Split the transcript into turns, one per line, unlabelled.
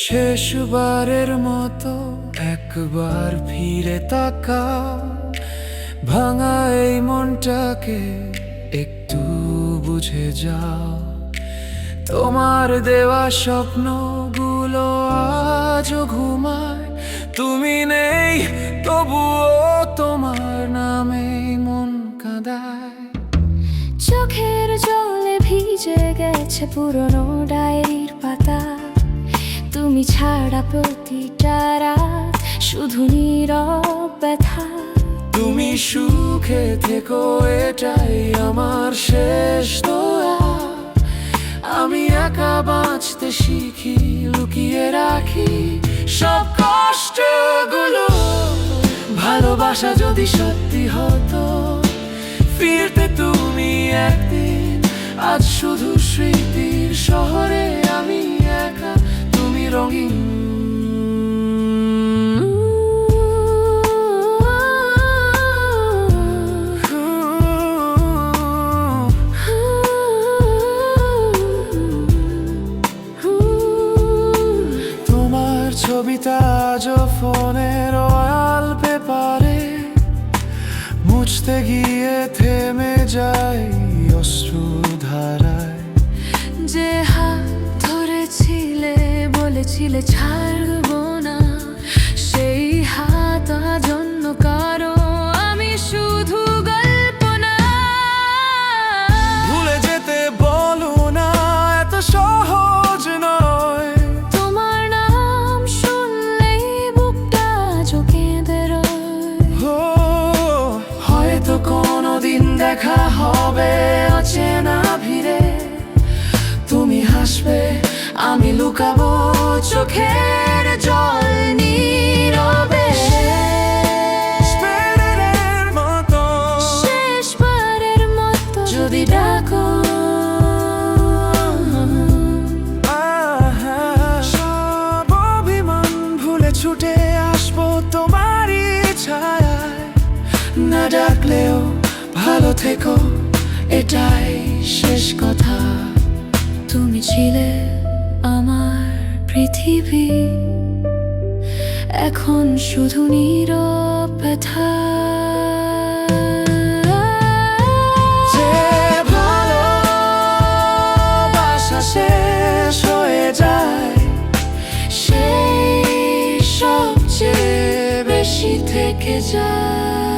শেষবারের মতো একবার ফিরে তাকা, ভাঙা এই মনটাকে একটু বুঝে যাও। তোমার দেওয়া স্বপ্নগুলো আজও ঘুমায়, তুমি নেই তবুও তোমার নামে মন কাঁদায়।
চোখের জলে ভিজে গেছে পুরনো ডায়েরির পাতা, তুমি ছাড়া প্রতিটা রাত শুধু নীরব ব্যথা।
তুমি সুখে থেকো এটাই আমার শেষ দোয়া। আমি একা বাঁচতে শিখি, লুকিয়ে রাখি সব কষ্টগুলো। ভালোবাসা যদি সত্যি হতো, ফিরতে তুমি একদিন। আজ শুধু স্মৃতির শহরে আমি একা, তুমি রঙিন। তোমার ছবিটা আজও ফোনের ওয়াল পেপারে, মুছতে গিয়ে থেমে যাই অশ্রুধারায়।
যে হাত ধরেছিলে, বলেছিলে ছাড়বো না, সেই হাত আজ অন্য কারো, আমি শুধু গল্প না।
ভুলে যেতে বলো না, এত সহজ নয়।
তোমার নাম শুনলেই বুকটা আজও কেঁদে রয়।
হয়তো কোনোদিন দেখা হবে অচেনা ভিড়ে, তুমি হাসবে আমি লুকাবো চোখের জল নীরবে।
শেষবারের মতো যদি ডাকো,
সব অভিমান ভুলে ছুটে আসবো তোমারই ছায়ায়। না ডাকলেও ভালো থেকো, এটাই শেষ কথা।
তুমি ছিলে আমার পৃথিবী, এখন শুধু নীরব ব্যথা।
যে ভালোবাসা শেষ হয়ে যায়,
সেই সবচেয়ে বেশি থেকে যায়।